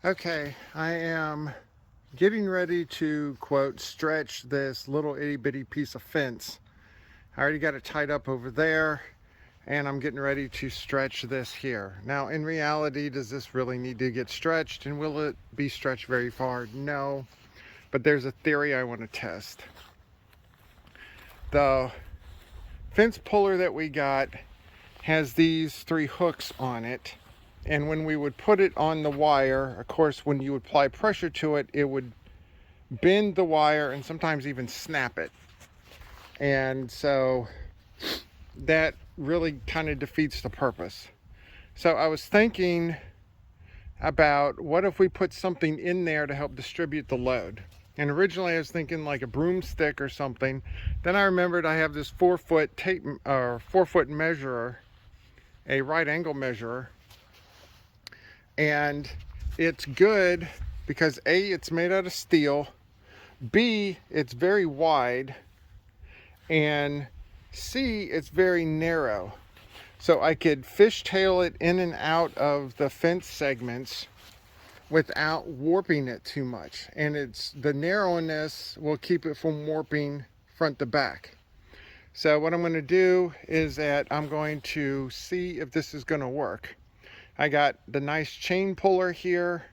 Okay, I am getting ready to, quote, stretch this little itty bitty piece of fence. I already got it tied up over there, and I'm getting ready to stretch this here. Now, in reality, does this really need to get stretched, and will it be stretched very far? No, but there's a theory I want to test. The fence puller that we got has these 3 hooks on it. And when we would put it on the wire, of course, when you apply pressure to it, it would bend the wire and sometimes even snap it. And so that really kind of defeats the purpose. So I was thinking about what if we put something in there to help distribute the load. And originally I was thinking like a broomstick or something. Then I remembered I have this 4-foot tape or 4-foot measurer, a right angle measurer. And it's good because A, it's made out of steel, B, it's very wide, and C, it's very narrow. So I could fishtail it in and out of the fence segments without warping it too much. And the narrowness will keep it from warping front to back. So what I'm going to do is that I'm going to see if this is going to work. I got the nice chain puller here,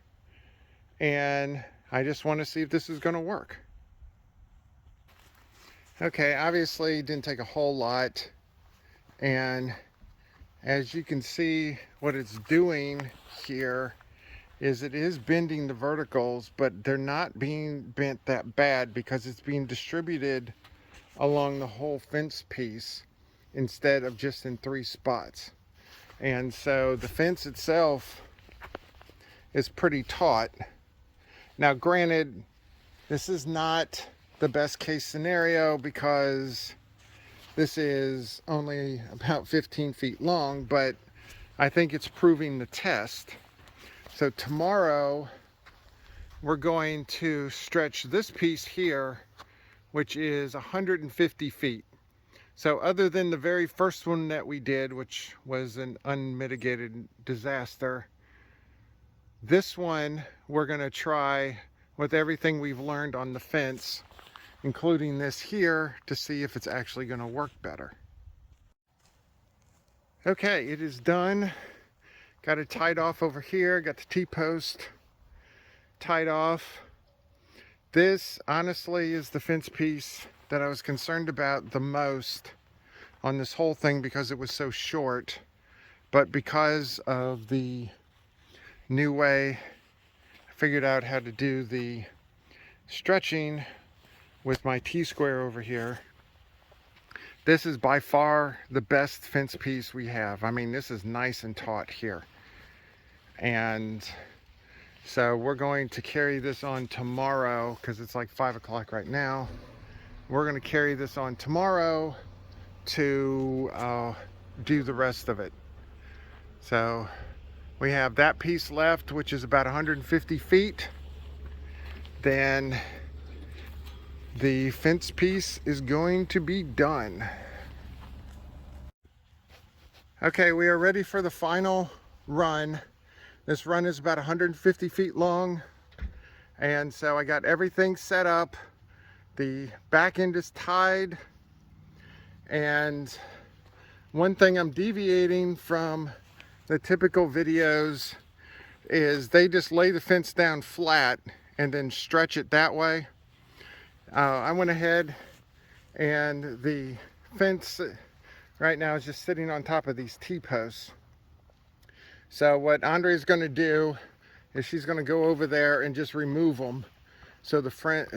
and I just want to see if this is going to work. Okay, obviously it didn't take a whole lot, and as you can see, what it's doing here is it is bending the verticals, but they're not being bent that bad because it's being distributed along the whole fence piece instead of just in 3 spots. And so the fence itself is pretty taut. Now, granted, this is not the best case scenario because this is only about 15 feet long, but I think it's proving the test. So tomorrow we're going to stretch this piece here, which is 150 feet. So other than the very first one that we did, which was an unmitigated disaster, this one we're going to try with everything we've learned on the fence, including this here, to see if it's actually going to work better. Okay, it is done. Got it tied off over here. Got the T-post tied off. This honestly is the fence piece that I was concerned about the most on this whole thing because it was so short. But because of the new way I figured out how to do the stretching with my T-square over here, this is by far the best fence piece we have. I mean, this is nice and taut here. And so we're going to carry this on tomorrow because it's like 5 o'clock right now. We're going to carry this on tomorrow to do the rest of it. So we have that piece left, which is about 150 feet. Then the fence piece is going to be done. Okay, we are ready for the final run. This run is about 150 feet long. And so I got everything set up. The back end is tied. And one thing I'm deviating from the typical videos is they just lay the fence down flat and then stretch it that way. I went ahead, and the fence right now is just sitting on top of these T-posts. So what Andre's going to do is she's going to go over there and just remove them so the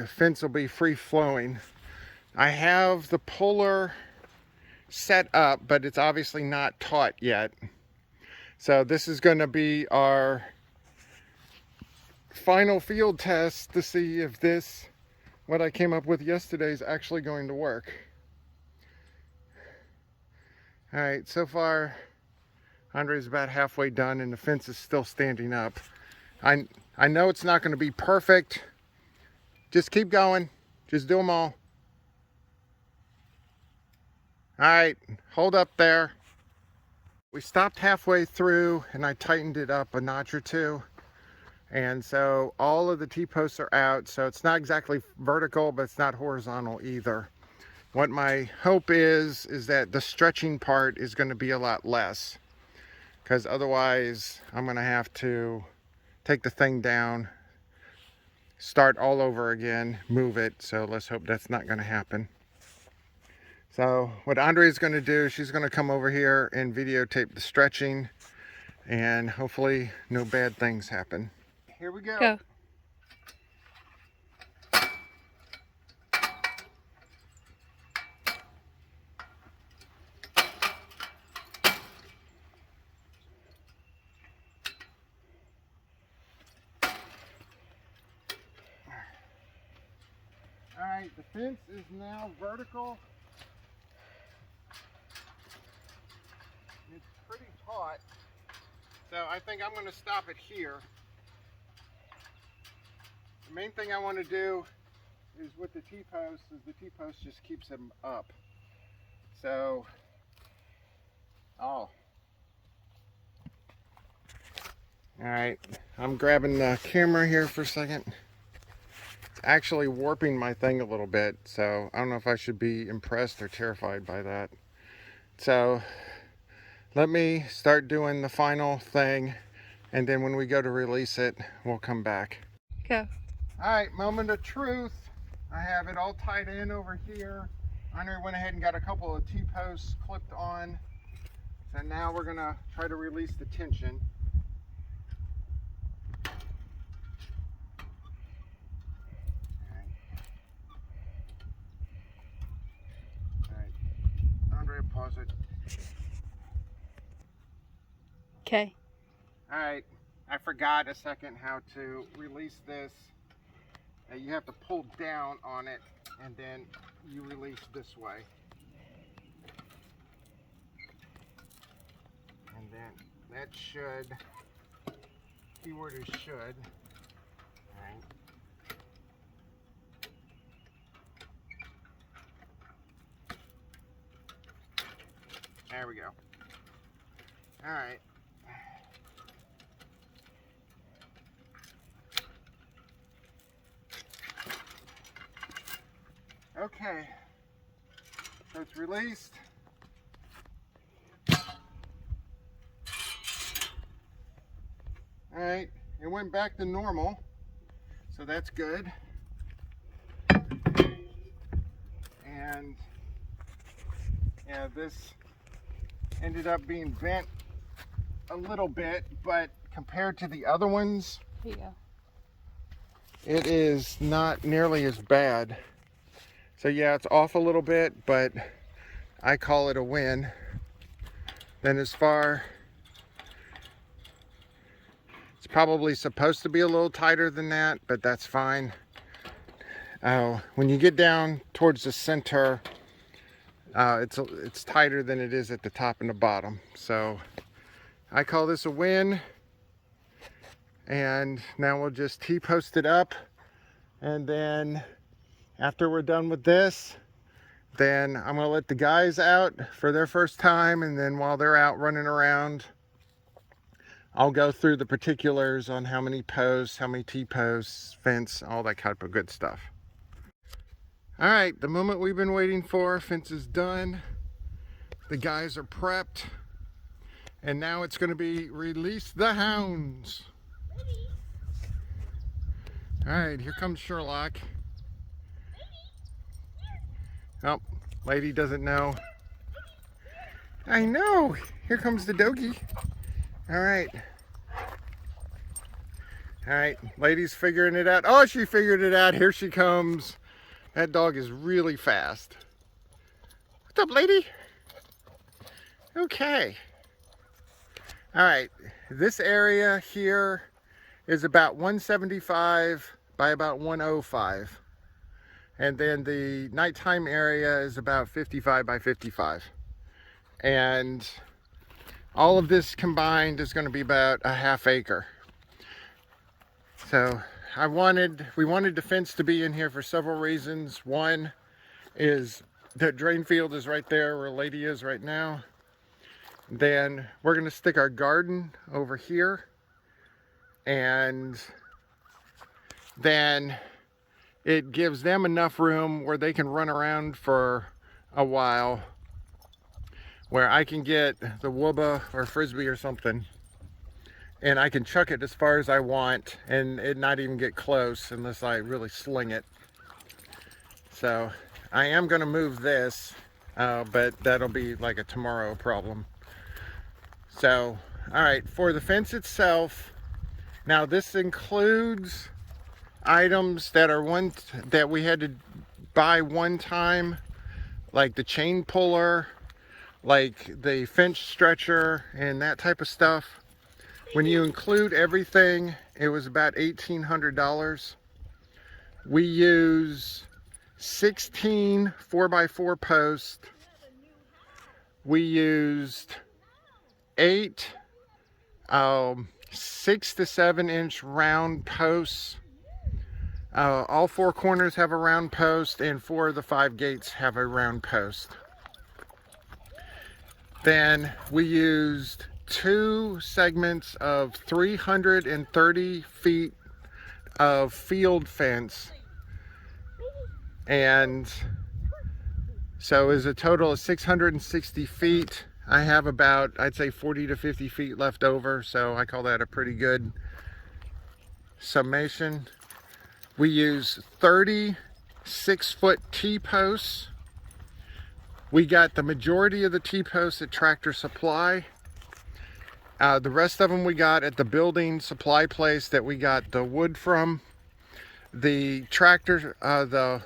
fence will be free flowing. I have the puller set up, but it's obviously not taut yet. So this is going to be our final field test to see if this, what I came up with yesterday, is actually going to work. All right, so far Andre's about halfway done and the fence is still standing up. I know it's not going to be perfect. Just keep going. Just do them all. All right, hold up there. We stopped halfway through and I tightened it up a notch or two. And so all of the T-posts are out, so it's not exactly vertical, but it's not horizontal either. What my hope is that the stretching part is going to be a lot less, because otherwise I'm going to have to take the thing down, start all over again, move it. So let's hope that's not going to happen. So what Andre is going to do, she's going to come over here and videotape the stretching, and hopefully no bad things happen. Here we go. Go. Alright, the fence is now vertical. It's pretty taut, so I think I'm going to stop it here. The main thing I want to do is with the T-posts, is the T-post just keeps them up. So, alright, I'm grabbing the camera here for a second. It's actually warping my thing a little bit, so I don't know if I should be impressed or terrified by that. So, let me start doing the final thing, and then when we go to release it, we'll come back. Go. Alright, moment of truth. I have it all tied in over here. Andre went ahead and got a couple of T-posts clipped on. So now we're going to try to release the tension. Alright, Andre, pause it. Okay. Alright, I forgot a second how to release this. You have to pull down on it, and then you release this way. And then that should, keyword is should. Alright. There we go. Alright. Okay, so it's released. Alright, it went back to normal, so that's good. And yeah, this ended up being bent a little bit, but compared to the other ones, Here you go. it is not nearly as bad. So yeah, it's off a little bit, but I call it a win. Then as far, it's probably supposed to be a little tighter than that, but that's fine. When you get down towards the center, it's tighter than it is at the top and the bottom. So I call this a win. And now we'll just T-post it up, and then after we're done with this, then I'm going to let the guys out for their first time, and then while they're out running around, I'll go through the particulars on how many posts, how many T-posts, fence, all that kind of good stuff. Alright, the moment we've been waiting for, fence is done. The guys are prepped, and now it's going to be release the hounds. Alright, here comes Sherlock. Oh, lady doesn't know. I know. Here comes the doggy. All right. All right, lady's figuring it out. Oh, she figured it out. Here she comes. That dog is really fast. What's up, lady? Okay. All right, this area here is about 175 by about 105. And then the nighttime area is about 55 by 55. And all of this combined is going to be about a half acre. So we wanted the fence to be in here for several reasons. One is that drain field is right there where lady is right now. Then we're going to stick our garden over here. And then it gives them enough room where they can run around for a while, where I can get the wooba or frisbee or something and I can chuck it as far as I want and it not even get close unless I really sling it. So I am going to move this, but that'll be like a tomorrow problem. So, all right, for the fence itself, now this includes items that are that we had to buy one time, like the chain puller, like the fence stretcher and that type of stuff. When you include everything, it was about $1,800. We use 16 4x4 posts. We used 8 6 to 7 inch round posts. All 4 corners have a round post and 4 of the 5 gates have a round post. Then we used 2 segments of 330 feet of field fence, and so is a total of 660 feet. I have about, I'd say 40 to 50 feet left over, so I call that a pretty good summation. We use 30 6-foot T-posts. We got the majority of the T-posts at Tractor Supply. The rest of them we got at the building supply place that we got the wood from. The tractor, the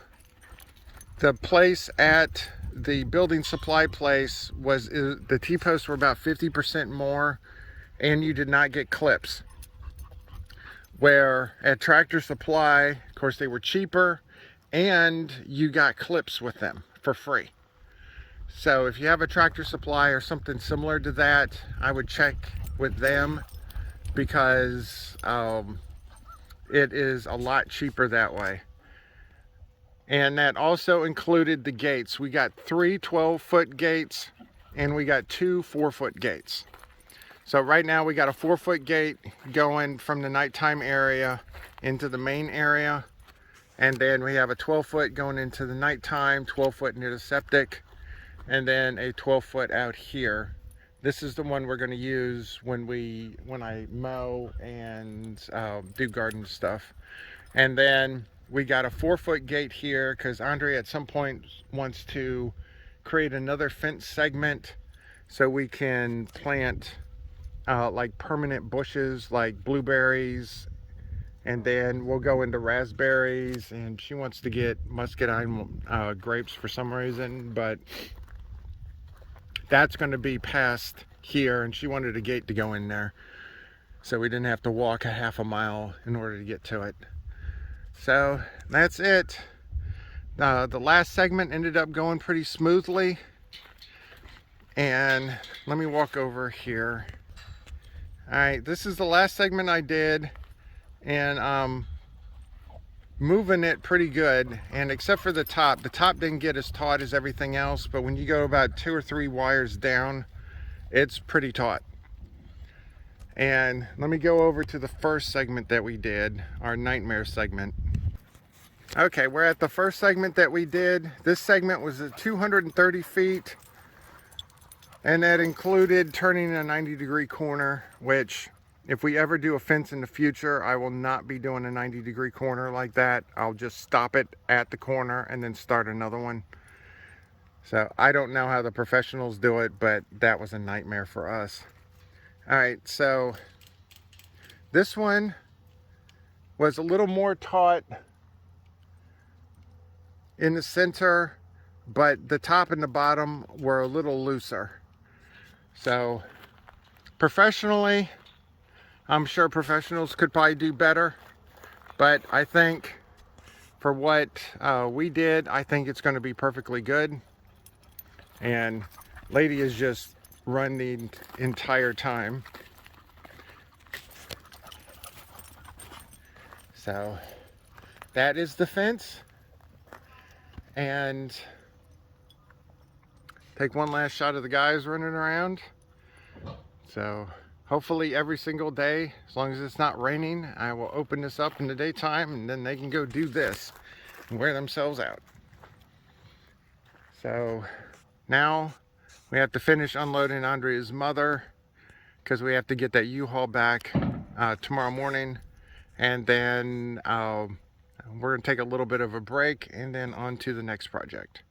place at the building supply place the T-posts were about 50% more, and you did not get clips. Where at Tractor Supply, of course, they were cheaper, and you got clips with them for free. So if you have a Tractor Supply or something similar to that, I would check with them, because it is a lot cheaper that way. And that also included the gates. We got 3 12-foot gates and we got 2 4-foot gates. So right now we got a 4-foot gate going from the nighttime area into the main area, and then we have a 12-foot going into the nighttime, 12-foot near the septic, and then a 12-foot out here. This is the one we're going to use when I mow and do garden stuff. And then we got a 4-foot gate here because Andre at some point wants to create another fence segment so we can plant like permanent bushes like blueberries, and then we'll go into raspberries, and she wants to get muscadine grapes for some reason, but that's going to be past here, and she wanted a gate to go in there so we didn't have to walk a half a mile in order to get to it. So that's it. The last segment ended up going pretty smoothly, and let me walk over here. All right, this is the last segment I did, and moving it pretty good, and except for the top didn't get as taut as everything else, but when you go about 2 or 3 wires down, it's pretty taut. And let me go over to the first segment that we did, our nightmare segment. Okay, we're at the first segment that we did. This segment was at 230 feet, and that included turning a 90-degree corner, which if we ever do a fence in the future, I will not be doing a 90-degree corner like that. I'll just stop it at the corner and then start another one. So I don't know how the professionals do it, but that was a nightmare for us. All right, so this one was a little more taut in the center, but the top and the bottom were a little looser. So professionally, I'm sure professionals could probably do better, but I think for what we did, I think it's going to be perfectly good. And lady has just run the entire time. So that is the fence. And take one last shot of the guys running around. So hopefully every single day, as long as it's not raining, I will open this up in the daytime and then they can go do this and wear themselves out. So now we have to finish unloading Andrea's mother because we have to get that U-Haul back tomorrow morning, and then we're going to take a little bit of a break and then on to the next project.